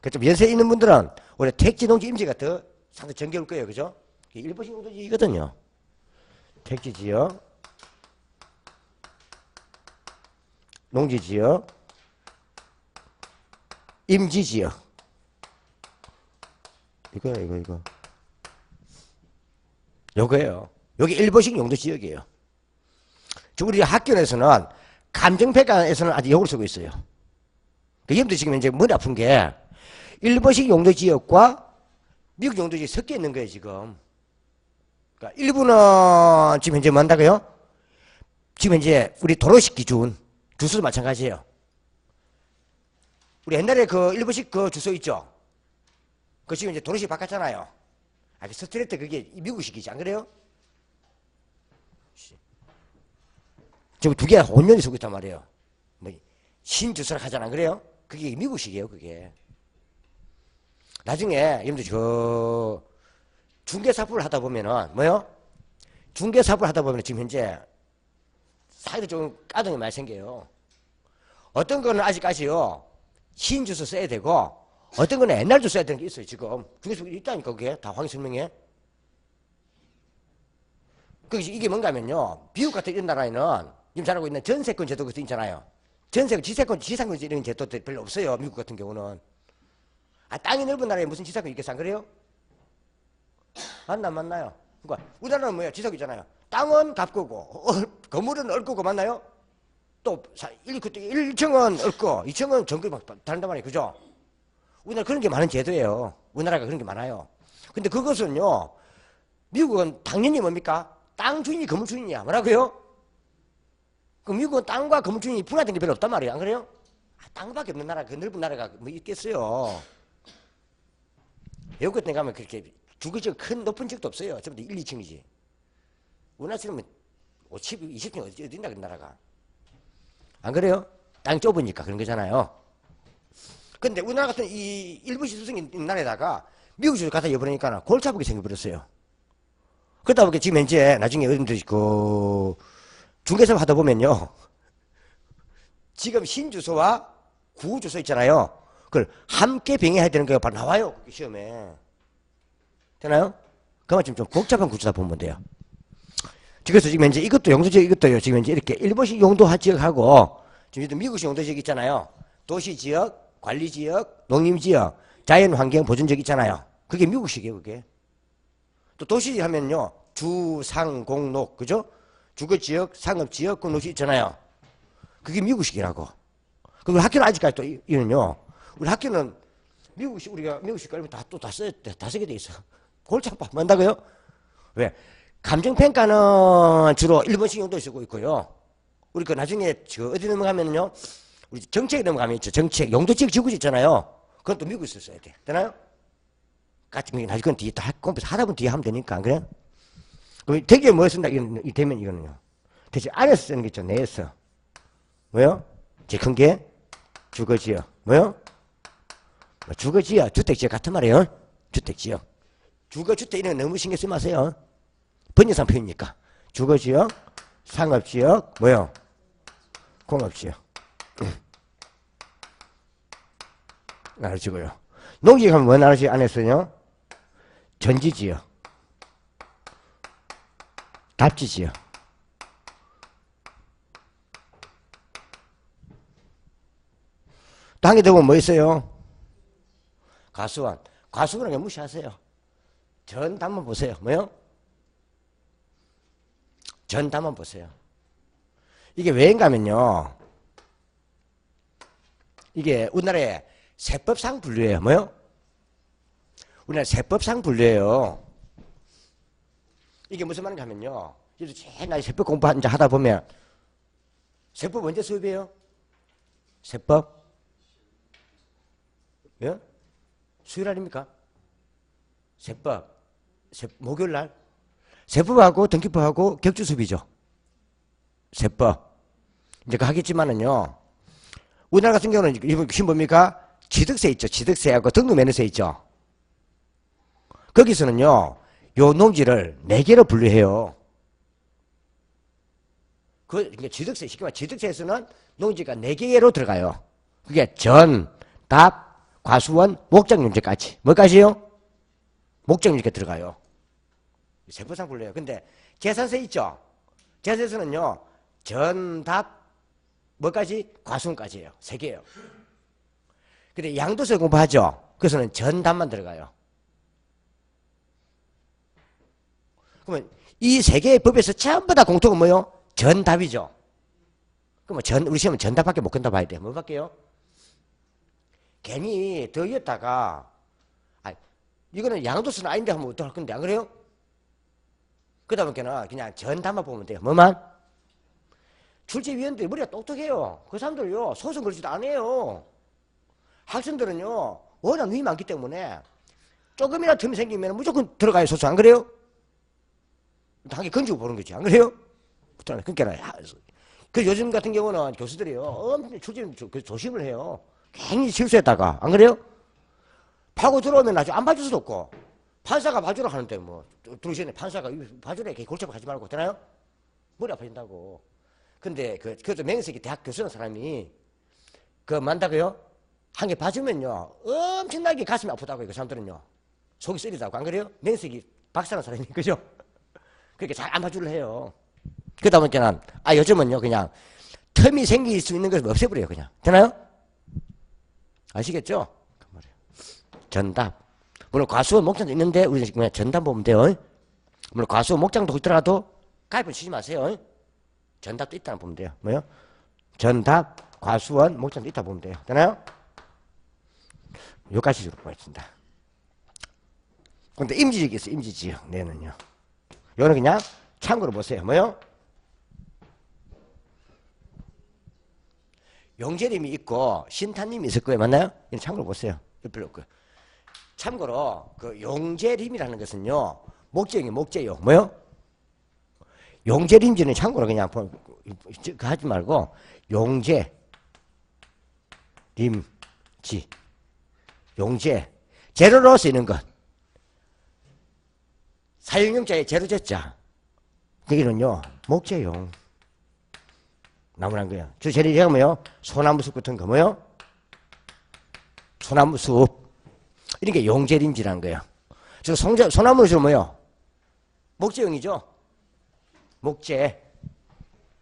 그 좀 연세 있는 분들은 원래 택지, 농지, 임지가 더 상당히 정겨울 거예요, 그죠? 일본식 용도 지역이거든요. 택지 지역, 농지 지역, 임지 지역. 이거야, 이거. 요거예요. 여기 일본식 용도 지역이에요. 우리 학교에서는 감정평가에서는 아직 요걸 쓰고 있어요. 여러분들 지금 이제 머리 아픈 게 일본식 용도 지역과 미국 용도 지역이 섞여 있는 거예요, 지금. 그러니까 일부는 지금 현재 뭐 한다고요? 지금 이제 우리 도로식 기준, 주소도 마찬가지예요. 우리 옛날에 그 일본식 그 주소 있죠? 그 지금 이제 도로식 바꿨잖아요. 아, 스트레이트 그게 미국식이지, 안 그래요? 지금 두 개가 혼연히 쓰고 있단 말이에요. 뭐 신주소라 하잖아. 그래요? 그게 미국식이에요, 그게. 나중에, 여러분들, 중개사업을 하다 보면은, 뭐요? 중개사업을 하다 보면 지금 현재 사이도 좀 까등이 많이 생겨요. 어떤 거는 아직까지요, 신주소 써야 되고, 어떤 거는 옛날 주 써야 되는 게 있어요, 지금. 중개사업 있다니까, 그게. 다 확인 설명해. 이게 뭔가 하면요, 미국 같은 이런 나라에는, 지금 잘 알고 있는 전세권 제도 같은 거 있잖아요. 전세권, 지상권 이런 제도들 별로 없어요, 미국 같은 경우는. 아, 땅이 넓은 나라에 무슨 지상권이 있겠어, 안 그래요? 맞나요? 그러니까 우리나라는 뭐야? 지상이잖아요. 땅은 갑거고 건물은 얼거고 맞나요? 또 1층은 얼거 2층은 정글 막 다른단 말이에요. 그죠? 우리나라 그런 게 많은 제도예요. 우리나라가 그런 게 많아요. 근데 그것은요, 미국은 당연히 뭡니까? 땅 주인이 건물 주인이야. 뭐라고요? 그 미국은 땅과 건물 주인이 분화된 게 별로 없단 말이에요. 안 그래요? 아, 땅밖에 없는 나라, 그 넓은 나라가 뭐 있겠어요. 외국 같은 데 가면 그렇게 주거지가 큰 높은 지역도 없어요. 전부 다 1, 2층이지. 우리나라처럼 50, 20층 어디 있나, 그 나라가. 안 그래요? 땅이 좁으니까 그런 거잖아요. 근데 우리나라 같은 이 일부 시수성이 있는 나라에다가 미국 주를 갖다 여버리니까 골치 아프게 생겨버렸어요. 그러다 보니까 지금 현재 나중에 여러분들이 중개사업 하다 보면요. 지금 신주소와 구주소 있잖아요. 그걸 함께 병행해야 되는 게 바로 나와요. 시험에. 되나요? 그만큼 좀 복잡한 구조다 보면 돼요. 그래서 지금 현재 이것도 용도지역 이것도요. 지금 현재 이렇게 일본식 용도지역하고 지금 미국식 용도지역 있잖아요. 도시지역, 관리지역, 농림지역, 자연환경 보존지역 있잖아요. 그게 미국식이에요. 그게. 또 도시 하면요. 주, 상, 공, 녹. 그죠? 주거지역, 상업지역, 공록지 있잖아요. 그게 미국식이라고. 그리고 학교는 아직까지 또 이는요. 우리 학교는 우리가 미국식 깔면 다 쓰게 돼 있어. 골치 아파. 뭔다고요? 왜? 감정평가는 주로 일본식 용도 쓰고 있고요. 우리 그 나중에 어디 넘어가면요. 우리 정책에 넘어가면 있죠. 정책, 용도지역 지구지 있잖아요. 그건 또 미국에서 써야 돼. 되나요? 같이, 나중에 그건 뒤에 다 컴퓨터 하다 보면 뒤에 하면 되니까. 안 그래? 그럼 되게 뭐 쓴다? 이 되면 이거는요. 대신 안에서 쓰는 게 있죠. 내에서. 뭐요? 제일 큰 게 주거지역. 뭐요? 주거지역, 주택지역 같은 말이에요. 주택지역. 주거주택 이런 거 너무 신경 쓰지 마세요. 번역상 표현이니까. 주거지역, 상업지역, 뭐요? 공업지역. 알아주고요. 농지역 하면 뭐 나라지 안에서요? 전지지역, 답지지역. 당에 되면 뭐 있어요? 과수원. 과수원은 무시하세요. 전담만 보세요. 뭐요? 전담만 보세요. 이게 왜인가면요. 이게 우리나라의 세법상 분류예요. 뭐요? 우리나라 세법상 분류예요. 이게 무슨 말인가 하면요. 제일 나 세법 공부하다 보면 세법 언제 수업이에요? 세법? 예? 수요일 아닙니까? 세법. 목요일 날. 세법하고 등기법하고 격주 수업이죠. 세법. 이제 하겠지만은요. 우리나라 같은 경우는 지금 뭡니까? 취득세 있죠. 취득세하고 등록면허세 있죠. 거기서는요. 요 농지를 4개로 분류해요. 그러니까 취득세, 쉽게 말해 취득세에서는 농지가 4개로 들어가요. 그게 전, 답, 과수원, 목장용지까지. 뭐까지요? 목장용지가 들어가요. 세법상 분류해요. 근데 재산세 있죠? 재산세에서는요. 전, 답, 뭐까지? 과수원까지예요. 3개예요. 근데 양도세 공부하죠? 그래서는 전, 답만 들어가요. 그러면 이 3개의 법에서 전부 다 공통은 뭐요? 전답이죠. 그러면 우리 시험은 전답밖에 못 건다 봐야 돼. 뭐 밖에요? 괜히 더 이었다가 이거는 양도세는 아닌데 하면 어떡할 건데 안 그래요? 그러다 보니까 그냥 전답만 보면 돼요. 뭐만? 출제위원들이 머리가 똑똑해요. 그 사람들요 소송 걸지도 안 해요. 학생들은요 워낙 눈이 많기 때문에 조금이나 틈이 생기면 무조건 들어가요. 소송 안 그래요? 당연히 건지고 보는 거지. 안 그래요? 그러니까 그 요즘 같은 경우는 교수들이요. 엄청 출제 조심을 해요. 괜히 실수했다가. 안 그래요? 파고 들어오면 아주 안 봐줄 수도 없고. 판사가 봐주라 하는데 뭐 들으시네. 판사가 봐주라 이렇게 골치 아파하지 말고 되나요? 머리 아파진다고. 근데 그것도 맹석이 대학 교수는 사람이 그 만다고요? 한 개 봐주면요. 엄청나게 가슴이 아프다고요. 그 사람들은요. 속이 쓰리다고. 안 그래요? 맹석이 박사는 사람이 그죠? 그렇게 잘 안 봐주려 해요. 그러다 보니까 요즘은요 그냥 틈이 생길 수 있는 것을 없애버려요. 그냥. 되나요? 아시겠죠? 그 말이에요. 전답. 물론 과수원 목장도 있는데 우리 그냥 전답 보면 돼요. 물론 과수원 목장도 있더라도 가입은 치지 마세요. 전답도 있다는 보면 돼요. 뭐요? 전답, 과수원, 목장도 있다 보면 돼요. 되나요? 여기까지 보겠습니다. 근데 임지지역이 있어요. 임지지역. 네는요. 요거는 그냥 참고로 보세요. 뭐요? 용재림이 있고 신탄님이 있을 거예요. 맞나요? 이건 참고로 보세요. 필요 없고요. 참고로 그 용재림이라는 것은요. 목재용이에요. 목재용. 뭐요? 용재림지는 참고로 그냥 하지 말고 용재 림지 용재 재료로 쓰이는 것 사용용자의 재료제자 여기는요 목재용 나무란 거예요. 저 재료제가 뭐요? 소나무숲 같은 거 뭐요? 소나무숲 이런 게 용재림지라는 거예요. 저 소나무는 뭐요? 목재용이죠. 목재.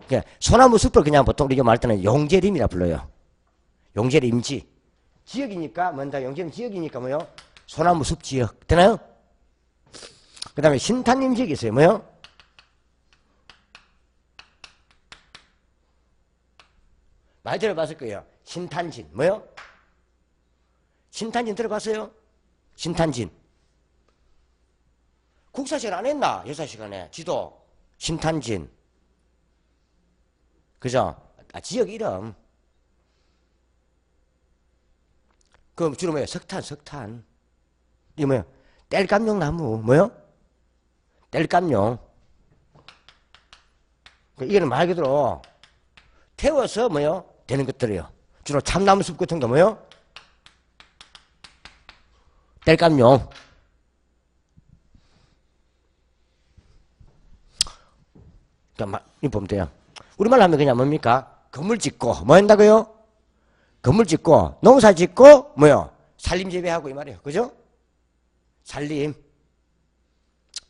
그러니까 소나무 숲을 그냥 보통 우리가 말할 때는 용재림이라 불러요. 용재림지. 지역이니까 뭔다 용재림 지역이니까 뭐요? 소나무 숲 지역. 되나요? 그 다음에 신탄림 지역이 있어요. 뭐요? 많이 들어봤을 거예요. 신탄진. 뭐요? 신탄진 들어봤어요? 신탄진. 국사시간 안 했나? 역사시간에. 지도. 신탄진. 그죠? 지역 이름. 그럼 주로 뭐예요? 석탄. 이게 뭐예요? 땔감용 나무. 뭐요? 땔감용. 이거는 말 그대로 태워서 뭐요? 되는 것들이에요. 주로 참나무 숲 같은 거 뭐요? 땔감용. 그러니까 이 보면 돼요. 우리말로 하면 그냥 뭡니까? 건물 짓고 뭐 한다고요? 건물 짓고 농사 짓고 뭐요? 산림 재배하고 이 말이에요. 그죠? 산림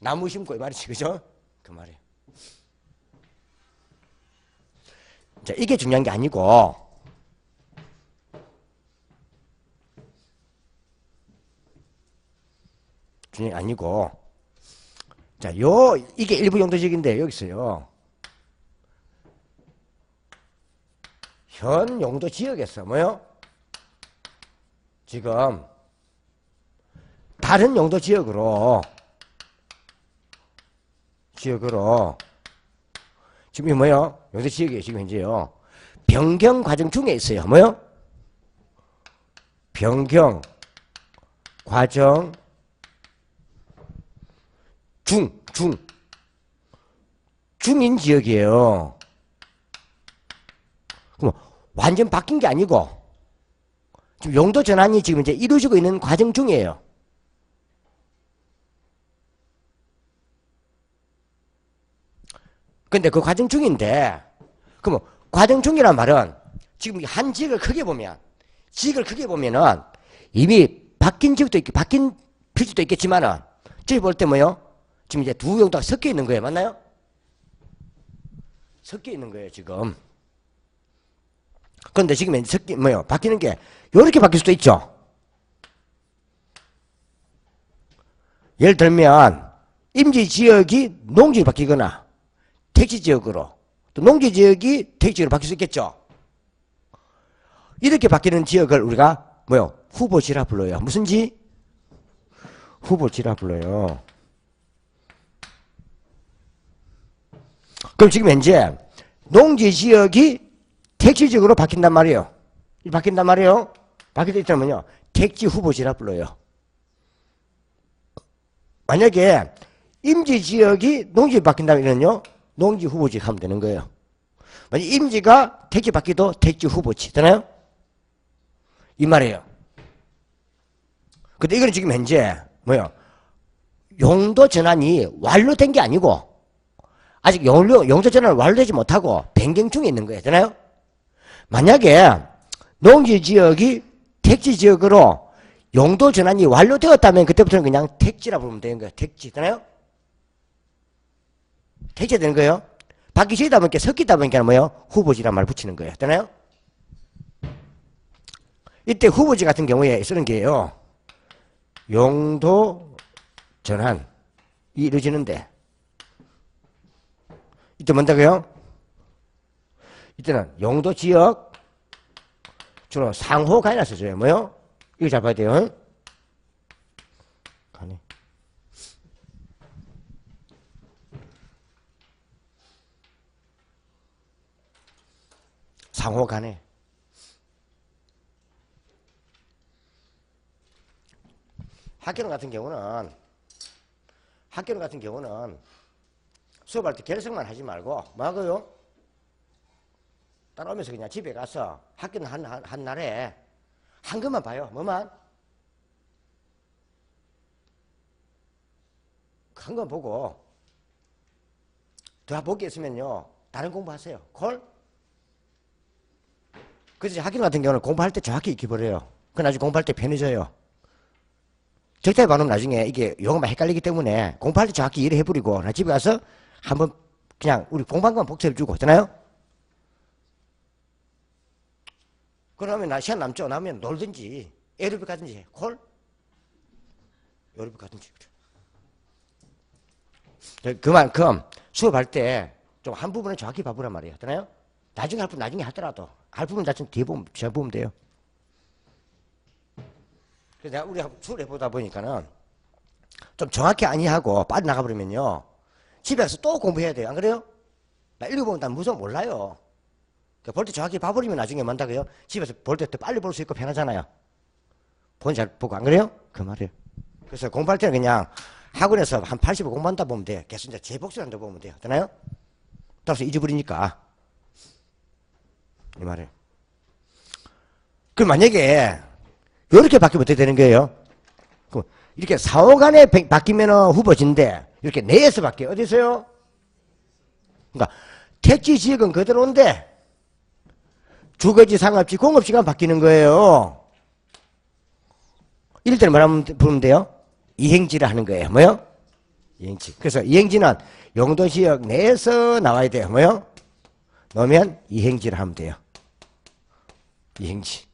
나무 심고 이 말이지. 그죠? 그 말이에요. 자, 이게 중요한 게 아니고 중요한 게 아니고 자, 이게 일부 용도지역인데 여기 있어요. 현 용도 지역에서 뭐요? 지금 다른 용도 지역으로 지금 이 뭐요? 용도 지역이에요. 지금 현재요. 변경 과정 중에 있어요. 뭐요? 변경 과정 중인 지역이에요. 그럼 완전 바뀐 게 아니고 지금 용도 전환이 지금 이제 이루어지고 있는 과정 중이에요. 근데 그 과정 중인데, 그럼 과정 중이란 말은 지금 한 지역을 크게 보면은 이미 바뀐 지역도 바뀐 필지도 있겠지만은 저기 볼 때 뭐요? 지금 이제 두 용도가 섞여 있는 거예요. 맞나요? 섞여 있는 거예요, 지금. 그런데 지금 이제 바뀌는 게 이렇게 바뀔 수도 있죠. 예를 들면 임지 지역이 농지로 바뀌거나 택지 지역으로 또 농지 지역이 택지 지역으로 바뀔 수 있겠죠. 이렇게 바뀌는 지역을 우리가 후보지라 불러요. 무슨 지? 후보지라 불러요. 그럼 지금 현재 농지 지역이 택지 지역으로 바뀐단 말이에요. 바뀌게 있다면요. 택지 후보지라 불러요. 만약에 임지 지역이 농지 바뀐다면요. 농지 후보지 하면 되는 거예요. 임지가 택지 받기도 택지 후보지. 되나요? 이 말이에요. 근데 이거는 지금 현재 뭐요? 용도 전환이 완료된 게 아니고 아직 용도 전환을 완료되지 못하고 변경 중에 있는 거예요. 되나요? 만약에 농지지역이 택지지역으로 용도 전환이 완료되었다면 그때부터는 그냥 택지라 부르면 되는 거예요. 택지. 되나요? 택지가 되는 거예요. 바뀌 시다 보니까 섞이다 보니까 뭐예요? 후보지란 말 붙이는 거예요. 되나요? 이때 후보지 같은 경우에 쓰는 게요. 용도 전환이 이루어지는데 이때 뭔다고요? 이때는 용도 지역 주로 상호 간이라 써줘요. 뭐요? 이거 잘 봐야 돼요. 간이. 상호 간에. 학교는 같은 경우는 수업할 때 결석만 하지 말고 뭐 하고요? 따라오면서 그냥 집에 가서 학교는 한 날에 한 것만 봐요. 뭐만? 한 건 보고 더 볼 게 있으면요. 다른 공부하세요. 콜? 그래서 학교 같은 경우는 공부할 때 정확히 익혀버려요. 그 나중에 공부할 때 편해져요. 적당히 봐놓으면 나중에 이게 용어만 헷갈리기 때문에 공부할 때 정확히 이해를 해버리고 나 집에 가서 한번 그냥 우리 공부한 것만 복습해주고 있잖아요. 그러면 나 시간 남죠. 나면 놀든지 에어로빅 가든지 해. 콜? 에어로빅 가든지. 그만큼 수업할 때 좀 한 부분을 정확히 봐보란 말이에요. 되나요? 나중에 할 부분 나중에 하더라도 할 부분 자체는 뒤에 보면 잘 보면 돼요. 그래서 내가 우리 수업을 해보다 보니까는 좀 정확히 아니하고 빠져나가버리면요. 집에 가서 또 공부해야 돼요. 안 그래요? 나 읽어보면 난 무서워 몰라요. 볼 때 정확히 봐버리면 나중에 뭔다고요? 집에서 볼 때 더 빨리 볼 수 있고 편하잖아요. 본 잘 보고 안 그래요? 그 말이에요. 그래서 공부할 때는 그냥 학원에서 한 80을 공부한다 보면 돼요. 계속 이제 재복습 한다 보면 돼요. 되나요? 따라서 잊어버리니까. 이 말이에요. 그럼 만약에 이렇게 바뀌면 어떻게 되는 거예요? 이렇게 상호간에 바뀌면 후보지인데 이렇게 내에서 바뀌어요. 어디서요? 그러니까 택지 지역은 그대로인데 주거지, 상업지, 공업지가 바뀌는 거예요. 이럴 때는 뭐라고 부르면 돼요? 이행지를 하는 거예요. 뭐요? 이행지. 그래서 이행지는 용도지역 내에서 나와야 돼요. 뭐요? 넣으면 이행지를 하면 돼요. 이행지.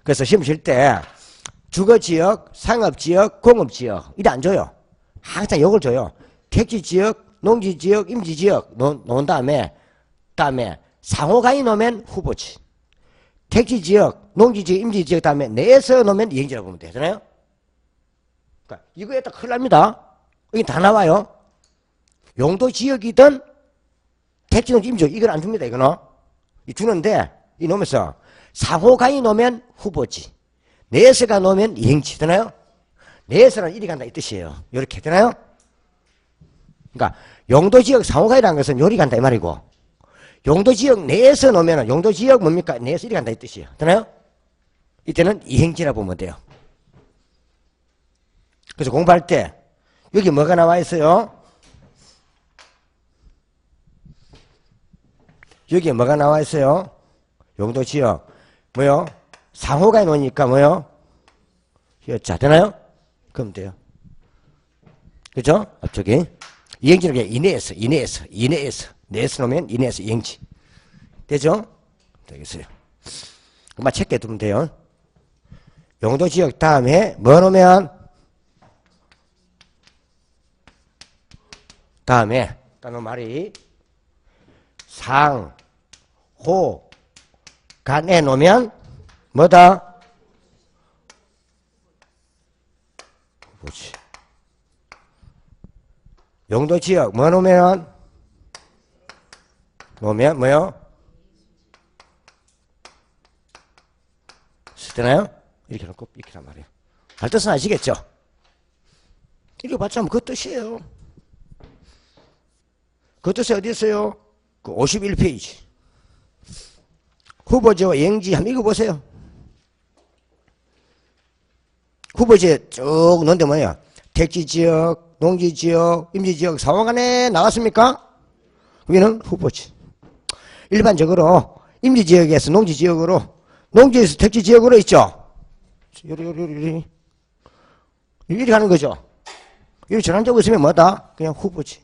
그래서 시험 칠 때 주거지역, 상업지역, 공업지역 이래 안 줘요. 항상 이걸 줘요. 택지지역, 농지지역, 임지지역 놓은 다음에 상호간이 놓으면 후보지. 택지지역, 농지지역, 임지지역 다음에 내에서 놓으면 이행지라고 보면 되잖아요. 그러니까 이거에 딱 큰일 납니다. 여기 다 나와요. 용도지역이든 택지, 농지, 임지지역 이걸 안 줍니다. 이거는. 이 주는데 이 놓으면서 상호간이 놓으면 후보지. 내에서가 놓으면 이행지. 되나요? 내에서는 이리 간다 이 뜻이에요. 이렇게 되나요? 그러니까 용도지역 상호간이라는 것은 요리 간다 이 말이고 용도지역 내에서 놓으면 용도지역 뭡니까? 내에서 이리 간다 이 뜻이에요. 되나요? 이때는 이행지라 보면 돼요. 그래서 공부할 때 여기 뭐가 나와 있어요? 여기에 뭐가 나와 있어요? 용도지역 뭐요? 상호간에 놓으니까 뭐요? 자 되나요? 그럼 돼요. 그죠? 앞쪽에 이행지는 이내에서 내에서 놓으면 이내에서 이행지 되죠? 되겠어요. 그만 체크해 두면 돼요. 용도지역 다음에 뭐 놓으면 다음에 따는 말이 상, 호, 간에 놓으면 뭐다? 뭐지? 용도지역 뭐 놓으면 뭐요? 쓰되나요? 이렇게 놓고 이렇게 란 말이에요. 할 뜻은 아시겠죠? 이렇게 봤자 그 뜻이에요. 그 뜻이 어디 있어요? 그 51페이지. 후보지와 이행지 한번 읽어보세요. 후보지에 쭉 넣는데 뭐야? 택지지역, 농지지역, 임지지역 상호간에 나왔습니까? 여기는 후보지. 일반적으로 임지지역에서 농지지역으로, 농지에서 택지지역으로 있죠? 요리. 이렇게 하는 거죠. 이렇게 전환적으로 있으면 뭐다? 그냥 후보지.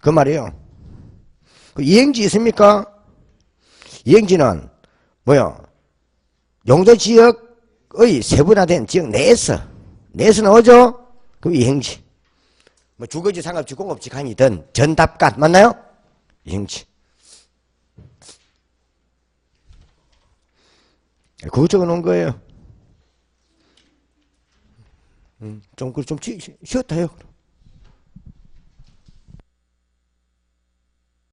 그 말이에요. 그 이행지 있습니까? 이행지는 뭐야? 용도지역의 세분화된 지역 내에서 나오죠? 그럼 이행지. 뭐 주거지, 상업지, 공업지 간이든 전답간 맞나요? 이행지. 그거 적어 놓은 거예요. 좀 쉬었다 해요.